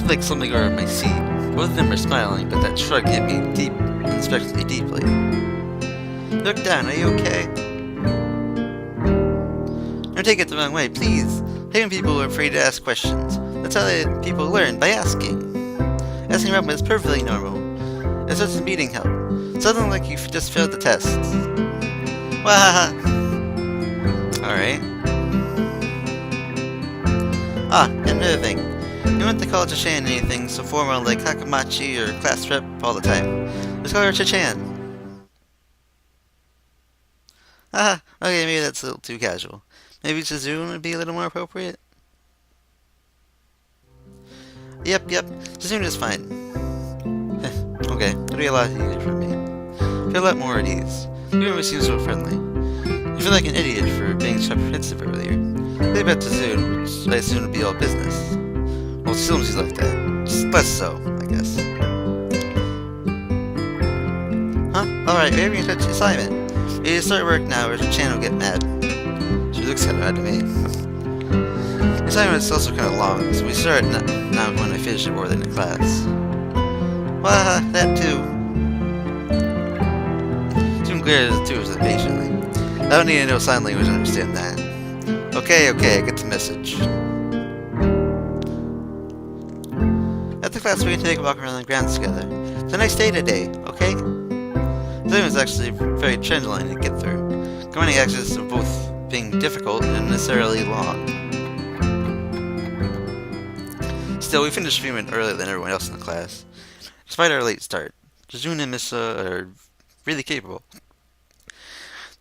feel like something over my seat. Both of them are smiling, but that shrug hit me unexpectedly deeply. Look down, are you okay? Don't take it the wrong way, please. Having people are afraid to ask questions. That's how people learn, by asking. Asking about is perfectly normal. It's just meeting help. Something like you just failed the test. Wahaha. Alright. Ah, another thing. We went to call Chachan anything so formal like Hakamachi or class rep all the time. Let's call her Chachan. Haha, okay, maybe that's a little too casual. Maybe Suzune would be a little more appropriate? Yep, Suzune is fine. Okay, it'll be a lot easier for me. I feel a lot more at ease. You always seem so friendly. You feel like an idiot for being so apprehensive earlier. Think about Suzune, which I assume would be all business. Well, Suzune is like that. Just less so, I guess. Huh? Alright, we're having a touch assignment. We need to start work now or Chachan will get mad. She looks kind of mad to me. The assignment is also kind of long, so we start now when I finish it more than in class. Wah, that too. Soon glared at the two of them patiently. I don't need to know sign language to understand that. Okay, I get the message. After class, we can take a walk around the grounds together. It's a nice day today, okay? The time is actually very trendline to get through. Combining actions of both being difficult and necessarily long. Still, we finished treatment earlier than everyone else in the class. Despite our late start, Jejun and Misa are really capable.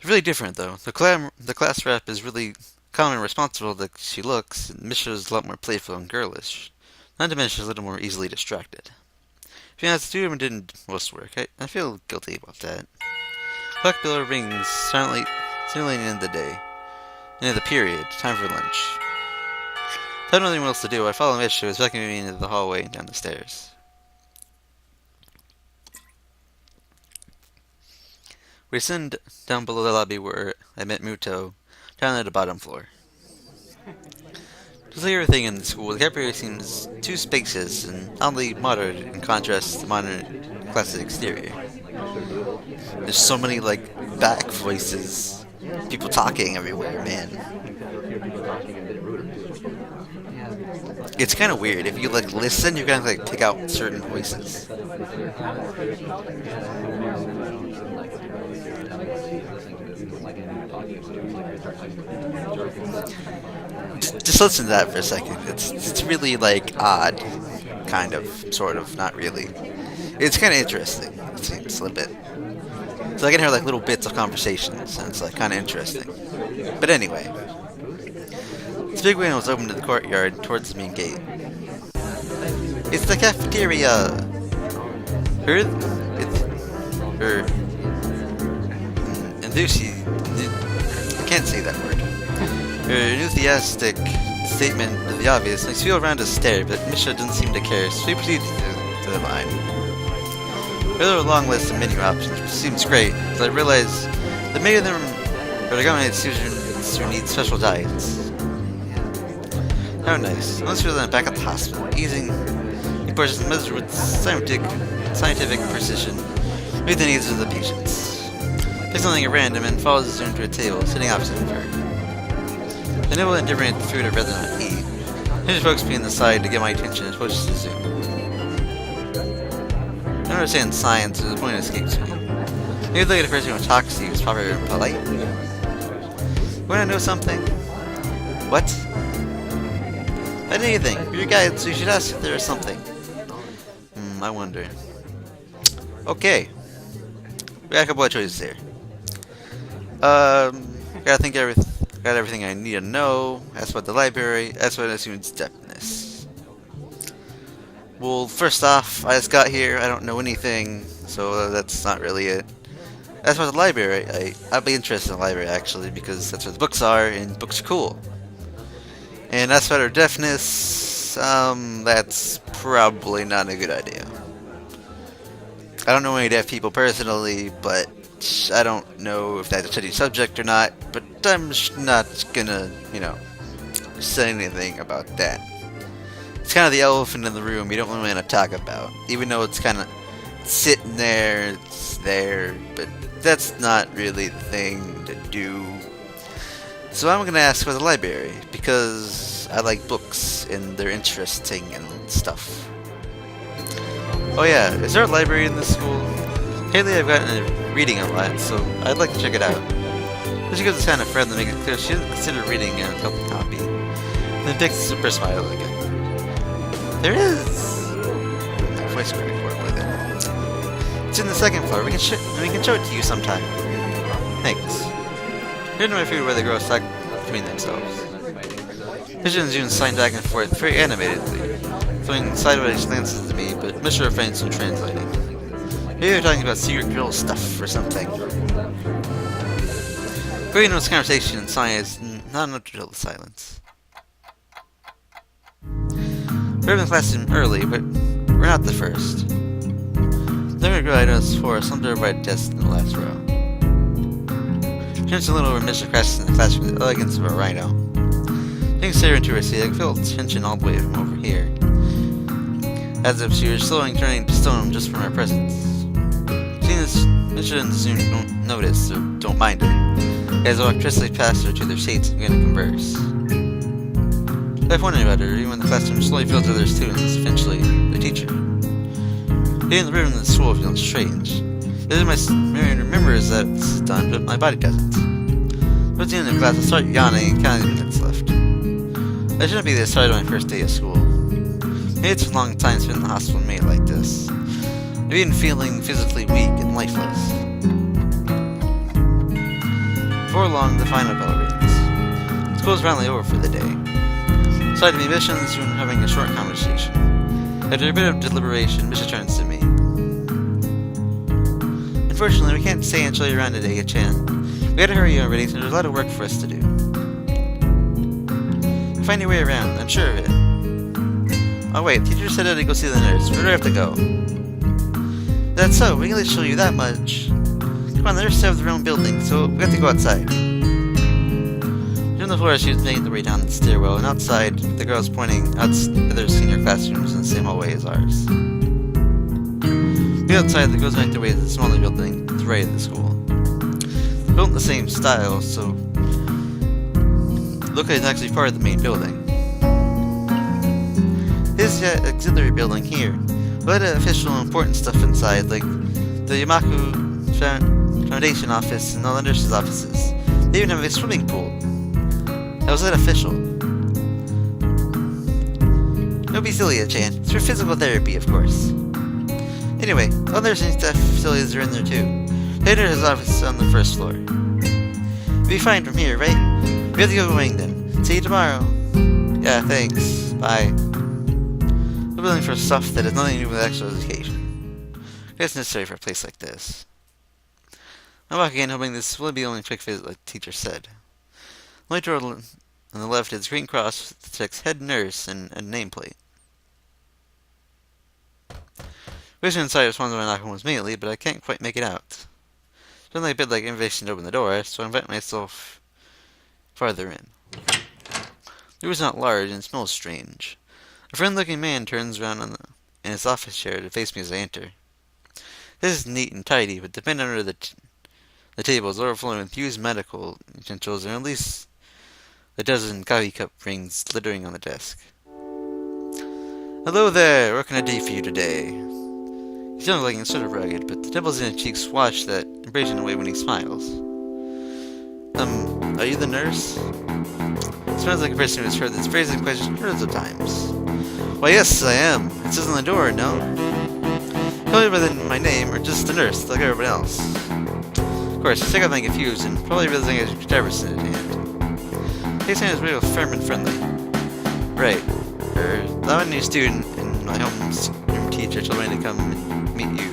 They're really different, though. The class rep is really calm and responsible like she looks, and Misha is a lot more playful and girlish. Not to mention she's a little more easily distracted. To be honest, the two of them didn't most work. I feel guilty about that. Clock bell rings silently in the end of the day. End of the period. Time for lunch. If I had nothing else to do, I followed Misha, who was beckoning me into the hallway and down the stairs. We ascended down below the lobby where I met Muto, down at the bottom floor. Just like everything in the school, the cafeteria seems too spacious and oddly modern in contrast to the modern classic exterior. There's so many, back voices. People talking everywhere, man. It's kind of weird. If you, listen, you're gonna, pick out certain voices. Just listen to that for a second. It's really, odd. Kind of. Sort of. Not really. It's kind of interesting, it seems, a little bit. So I can hear, little bits of conversations, and it's, kind of interesting. But anyway. This big window was open to the courtyard towards the main gate. It's the cafeteria! I can't say that word. Her enthusiastic statement of the obvious makes me feel around to stare, but Misha doesn't seem to care, so we proceed to the line. There are a long list of menu options, which seems great, but I realize that many of them are recommended students who need special diets. How nice. Once we're then back at the hospital, easing the portions measured with scientific precision, meet the needs of the patients. Pick something at random and follows the student to a table, sitting opposite of her. I nibble and different the food I'd rather not eat. Hinge folks being the side to get my attention as much as to Zoom. I don't understand science, so the point escapes me. Maybe look at a person who talks to you is proper and polite. You wanna know something? What? Anything. You're your guide, so you should ask if there is something. I wonder. Okay. We got a couple of choices here. Got everything I need to know. Ask about the library. Ask about the student's deafness. Well, first off, I just got here. I don't know anything, so that's not really it. Ask about the library. I'd be interested in the library, actually, because that's where the books are, and books are cool. And as for her deafness, that's probably not a good idea. I don't know any deaf people personally, but I don't know if that's a touchy subject or not, but I'm not gonna, say anything about that. It's kind of the elephant in the room you don't really want to talk about. Even though it's kind of sitting there, it's there, but that's not really the thing to do. So I'm going to ask for the library, because I like books, and they're interesting and stuff. Oh yeah, is there a library in this school? Lately I've gotten reading a lot, so I'd like to check it out. But she goes this kind of friend to make it clear she doesn't consider reading a hobby. And then takes a super smile again. There is... My voice cracked horribly there. It's in the second floor. We can show it to you sometime. Thanks. Here's my food where they grow stuck between themselves. Vision and June sign back and forth very animatedly, throwing sideways glances at me, but Mr. refrains from translating. Maybe they're talking about secret girl stuff or something. Going into this conversation and sighing is not enough to fill the silence. We're in the classroom early, but we're not the first. The younger girl I noticed before slumped over by a desk in the last row. She hunched a little over Mr. Crest in the classroom with the elegance of a rhino. Taking staring into her seat, I felt tension all the way from over here, as if she were slowly turning to stone just from her presence. Seeing this, Mr. and Zoom don't notice or don't mind it, as electricity passed her to their seats and began to converse. I've wondered about her, even when the classroom slowly fills with other students, eventually the teacher. Being in the room in the school feels strange. My memory remembers that it's done, but my body doesn't. Towards the end of the class, I start yawning and counting the minutes left. I shouldn't be this tired on my first day of school. Maybe it's a long time spent in the hospital and made it like this. I've been feeling physically weak and lifeless. Before long, the final bell rings. School's finally over for the day. Aside from the admissions, we're having a short conversation. After a bit of deliberation, Bishop turns to me. Unfortunately, we can't stay and show you around today, Chan. We gotta hurry already, so there's a lot of work for us to do. Find your way around, I'm sure of it. Oh wait, teacher said to go see the nurse. Where do I have to go? That's so, we can at least show you that much. Come on, the nurses have their own building, so we have to go outside. On the floor, she was making the way down the stairwell, and outside, the girls pointing out other senior classrooms in the same hallway as ours. The outside, the girls make their way to the smaller building to the right of the school. They're built in the same style, so look like it's actually part of the main building. This is the auxiliary building here. A lot of official and important stuff inside, like the Yamaku Foundation office and all the nurses' offices. They even have a swimming pool. How is that official? Don't be silly, Chan. It's for physical therapy, of course. Anyway, all nursing staff facilities are in there too. Later, his office is on the first floor. You'll be fine from here, right? We have to go going then. See you tomorrow. Yeah, thanks. Bye. We're building for stuff that has nothing to do with actual education. It's necessary for a place like this. I walk again, hoping this will be the only quick visit like the teacher said. The only door on the left is a green cross with the text head nurse and a nameplate. Vision inside responds when I knock almost immediately, but I can't quite make it out. Suddenly a bit like invitation to open the door, so I invite myself farther in. The room is not large and smells strange. A friend-looking man turns around in his office chair to face me as I enter. This is neat and tidy, but the bin under the table is overflowing with used medical utensils and at least a dozen coffee cup rings littering on the desk. Hello there, what can I do for you today? He's young looking and sort of rugged, but the dimples in his cheeks wash that impression away when he smiles. Are you the nurse? Sounds like a person who has heard this phrasing question hundreds of times. Why, yes, I am. It says on the door, no? Tell me rather than my name, or just the nurse, like everyone else. Of course, I got getting confused, and probably realizing I was Jefferson at hand. His hand is real firm and friendly. Right. I'm a new student, and my homeroom teacher told me to come and meet you.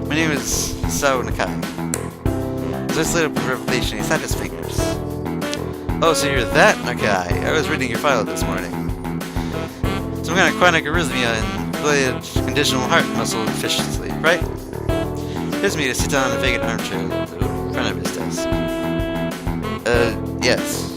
My name is Sao Nakai. As I slid up with revelation, he snapped his fingers. Oh, so you're that Nakai. I was reading your file this morning. Some kind of chronic arrhythmia and related conditional heart muscle deficiency, right? Here's me to sit down in a vacant armchair in front of his desk. Yes.